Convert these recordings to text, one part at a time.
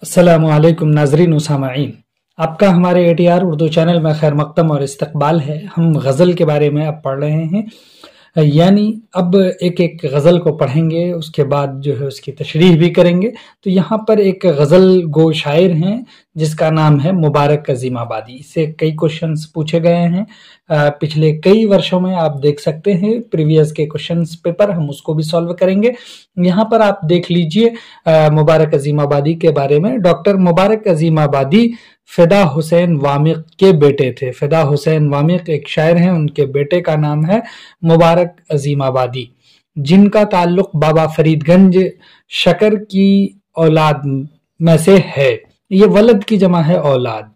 अस्सलामु अलैकुम नाज़रीन व सामईन, आपका हमारे ATR उर्दू चैनल में खैर मक़दम और इस्तकबाल है। हम गज़ल के बारे में अब पढ़ रहे हैं, यानी अब एक एक गज़ल को पढ़ेंगे, उसके बाद जो है उसकी तशरीह भी करेंगे। तो यहाँ पर एक गज़ल गो शायर हैं जिसका नाम है मुबारक अज़ीमाबादी। इससे कई क्वेश्चंस पूछे गए हैं पिछले कई वर्षों में, आप देख सकते हैं प्रीवियस के क्वेश्चंस पेपर, हम उसको भी सॉल्व करेंगे। यहाँ पर आप देख लीजिए मुबारक अज़ीमाबादी के बारे में। डॉक्टर मुबारक अज़ीमाबादी फिदा हुसैन वामिक के बेटे थे। फिदा हुसैन वामिक एक शायर हैं, उनके बेटे का नाम है मुबारक अज़ीमाबादी, जिनका ताल्लुक बाबा फरीदगंज शकर की औलाद में से है। ये वलद की जमा है औलाद।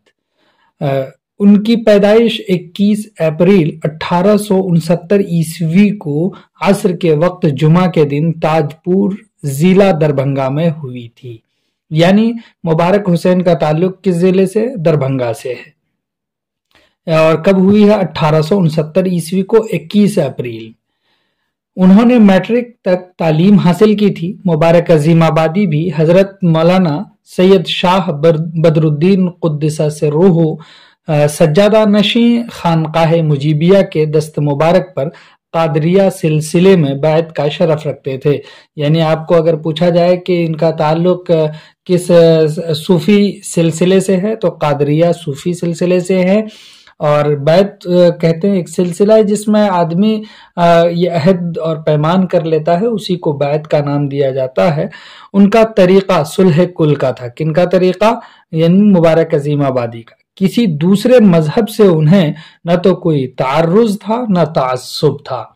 उनकी पैदाइश 21 अप्रैल 1869 ईस्वी को असर के वक्त जुमा के दिन ताजपुर जिला दरभंगा में हुई थी। यानी मुबारक हुसैन का ताल्लुक किस जिले से? दरभंगा से है। और कब हुई है? 1869 ईस्वी को 21 अप्रैल। उन्होंने मैट्रिक तक तालीम हासिल की थी। मुबारक अज़ीमाबादी भी हजरत मौलाना सैयद शाह बदरुद्दीन कुद्दसा से रूह सज्जादा नशी खानकाह मुजीबिया के दस्त मुबारक पर कादरिया सिलसिले में बैत का शरफ रखते थे। यानी आपको अगर पूछा जाए कि इनका ताल्लुक किस सूफी सिलसिले से है, तो कादरिया सूफी सिलसिले से है। और बैत कहते हैं एक सिलसिला है जिसमें आदमी ये अहद और पैमान कर लेता है, उसी को बैत का नाम दिया जाता है। उनका तरीका सुलह कुल का था। किनका तरीका? यानी मुबारक अज़ीमाबादी का। किसी दूसरे मजहब से उन्हें न तो कोई तारुज़ था न ताअस्सुब था।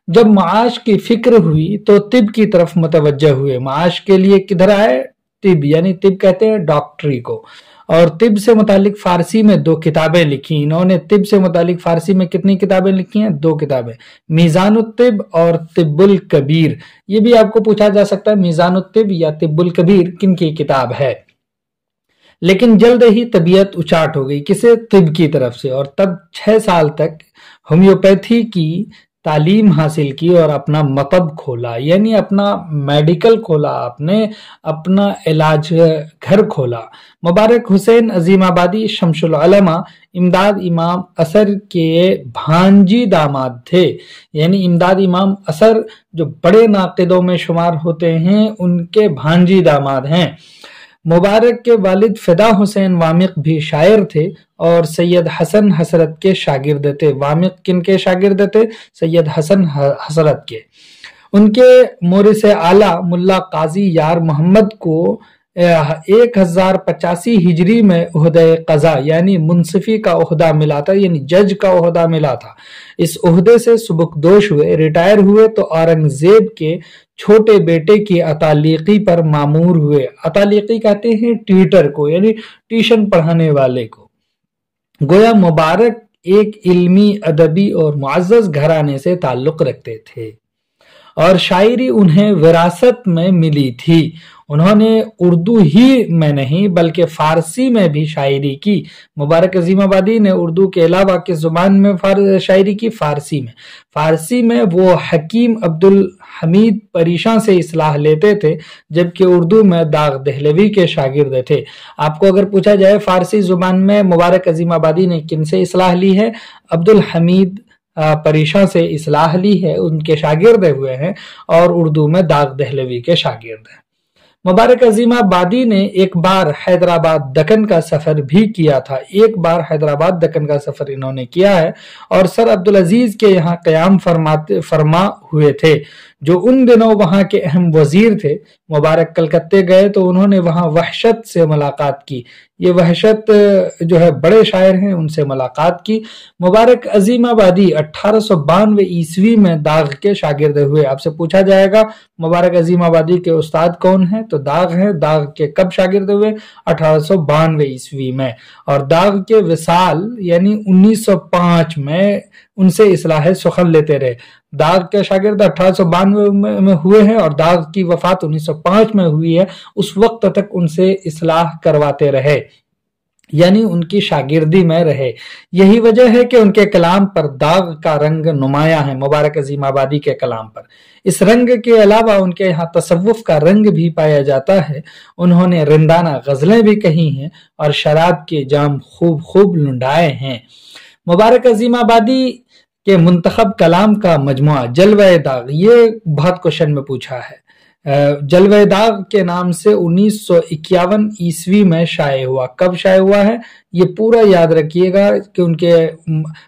जब माश की फिक्र हुई तो तिब की तरफ मुतवज्जह हुए। माश के लिए किधर आए? तिब, यानी तिब कहते हैं डॉक्टरी को। और तिब से मुतालिक फारसी में 2 किताबें लिखी इन्होंने। तिब से मुतालिक फारसी में कितनी किताबें लिखी हैं? 2 किताबें, मीज़ानुत तिब और तिब्बुल कबीर। ये भी आपको पूछा जा सकता है मीज़ानुत तिब या तिब्बुल कबीर किन की किताब है। लेकिन जल्द ही तबीयत उचाट हो गई, किसे? तिब की तरफ से। और तब 6 साल तक होम्योपैथी की तालीम हासिल की और अपना मतब खोला, यानी अपना मेडिकल खोला, आपने अपना इलाज घर खोला। मुबारक हुसैन अज़ीमाबादी शमसुल उलमा इमदाद इमाम असर के भांजी दामाद थे। यानी इमदाद इमाम असर जो बड़े नाक़िदों में शुमार होते हैं, उनके भांजी दामाद हैं। मुबारक के वालिद फिदा हुसैन वामिक भी शायर थे और सैयद हसन हसरत के शागिर्द थे। वामिक किन के शागिर्द थे? सैयद हसन हसरत के। उनके मोरिस आला मुल्ला काजी यार मोहम्मद को 1085 हिजरी में उहदे क़ज़ा यानी मुंसिफी का ओहदा मिला था, यानी जज का ओहदा मिला था। इस ओहदे से सुबकदोश हुए, रिटायर हुए तो औरंगजेब के छोटे बेटे की अतालीकी पर मामूर हुए। अतालीकी कहते हैं ट्यूटर को, यानी ट्यूशन पढ़ाने वाले को। गोया मुबारक एक इल्मी, अदबी और मुअज़्ज़ज़ घराने से ताल्लुक रखते थे और शायरी उन्हें विरासत में मिली थी। उन्होंने उर्दू ही में नहीं बल्कि फारसी में भी शायरी की। मुबारक अज़ीमाबादी ने उर्दू के अलावा किस ज़ुबान में शायरी की? फारसी में। फारसी में वो हकीम अब्दुल हमीद परीशां से इस्लाह लेते थे, जबकि उर्दू में दाग दहलवी के शागिर्द थे। आपको अगर पूछा जाए फारसी ज़ुबान में मुबारक अज़ीमाबादी ने किन से इस्लाह ली है? अब्दुल हमीद परीशां से इस्लाह ली है, उनके शागिर्द हुए हैं। और उर्दू में दाग दहलवी के शागिर्द हैं। मुबारक अज़ीमाबादी ने एक बार हैदराबाद दक्कन का सफर भी किया था। एक बार हैदराबाद दक्कन का सफर इन्होंने किया है और सर अब्दुल अजीज के यहाँ क़याम फरमा हुए थे, जो उन दिनों वहाँ के अहम वजीर थे। मुबारक कलकत्ते गए तो उन्होंने वहाँ वहशत से मुलाकात की। ये वहशत जो है बड़े शायर हैं, उनसे मुलाकात की। मुबारक अज़ीमाबादी 1892 ईस्वी में दाग के शागिर्द हुए। आपसे पूछा जाएगा मुबारक अज़ीमाबादी के उस्ताद कौन है, तो दाग हैं। दाग के कब शागिर्द हुए? 1892 ईस्वी में। और दाग के विसाल यानी 1905 में उनसे इस्लाह सुखन लेते रहे। दाग के शागिर्द 1892 में हुए हैं और दाग की वफात 1905 में हुई है। उस वक्त तक उनसे इस्लाह करवाते रहे। یعنی ان کی شاگردی میں رہے۔ یہی وجہ ہے کہ ان کے کلام پر داغ کا رنگ نمایاں ہے، مبارک عظیم آبادی کے کلام پر۔ اس رنگ کے علاوہ ان کے یہاں تصوف کا رنگ بھی پایا جاتا ہے۔ انہوں نے رندانہ غزلیں بھی کہی ہیں اور شراب کے جام خوب خوب لنڈائے ہیں۔ مبارک عظیم آبادی کے منتخب کلام کا مجموعہ جلوہ داغ، یہ بہت کوشچن میں پوچھا ہے۔ جلوہ داغ کے نام سے 1951 عیسوی میں شائع ہوا۔ کب شائع ہوا ہے یہ پورا یاد رکھیے گا کہ ان کے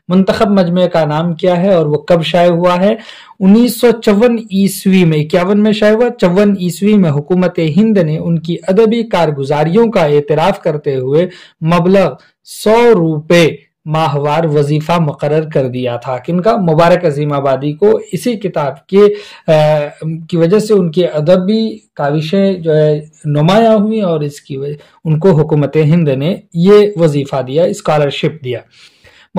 منتخب مجموعے کا نام کیا ہے اور وہ کب شائع ہوا ہے۔ 1954 عیسوی میں، 51 میں شائع ہوا، 54 عیسوی میں حکومت ہند نے ان کی ادبی کارگزاریوں کا اعتراف کرتے ہوئے مبلغ 100 روپے ماہوار وظیفہ مقرر کر دیا تھا۔ کن کا؟ مبارک عظیم آبادی کو۔ اسی کتاب کی وجہ سے ان کی ادبی کاوشیں جو ہے نمایاں ہوئی اور اس کی وجہ ان کو حکومت ہند نے یہ وظیفہ دیا، اسکالرشپ دیا۔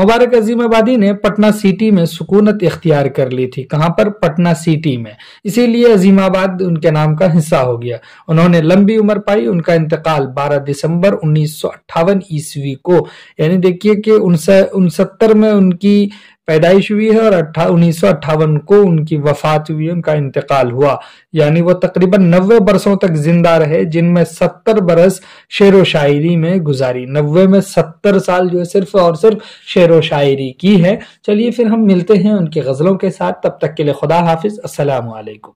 مبارک عظیم آبادی نے پٹنہ سٹی میں سکونت اختیار کر لی تھی۔ کہاں پر؟ پٹنہ سٹی میں۔ اسی لیے عظیم آباد ان کے نام کا حصہ ہو گیا۔ انہوں نے لمبی عمر پائی۔ ان کا انتقال 12 دسمبر 1958 عیسوی کو، یعنی دیکھیے کہ 69 میں ان کی پیدائش ہوئی ہے اور 1958 کو ان کی وفات ہوئی ہے، ان کا انتقال ہوا۔ یعنی وہ تقریباً 90 برسوں تک زندہ رہے، جن میں 70 برس شعر و شاعری میں گزاری۔ 90 میں 70 سال جو ہے صرف اور صرف شعر و شاعری کی ہے۔ چلیے پھر ہم ملتے ہیں ان کی غزلوں کے ساتھ، تب تک کے لیے خدا حافظ، السلام علیکم۔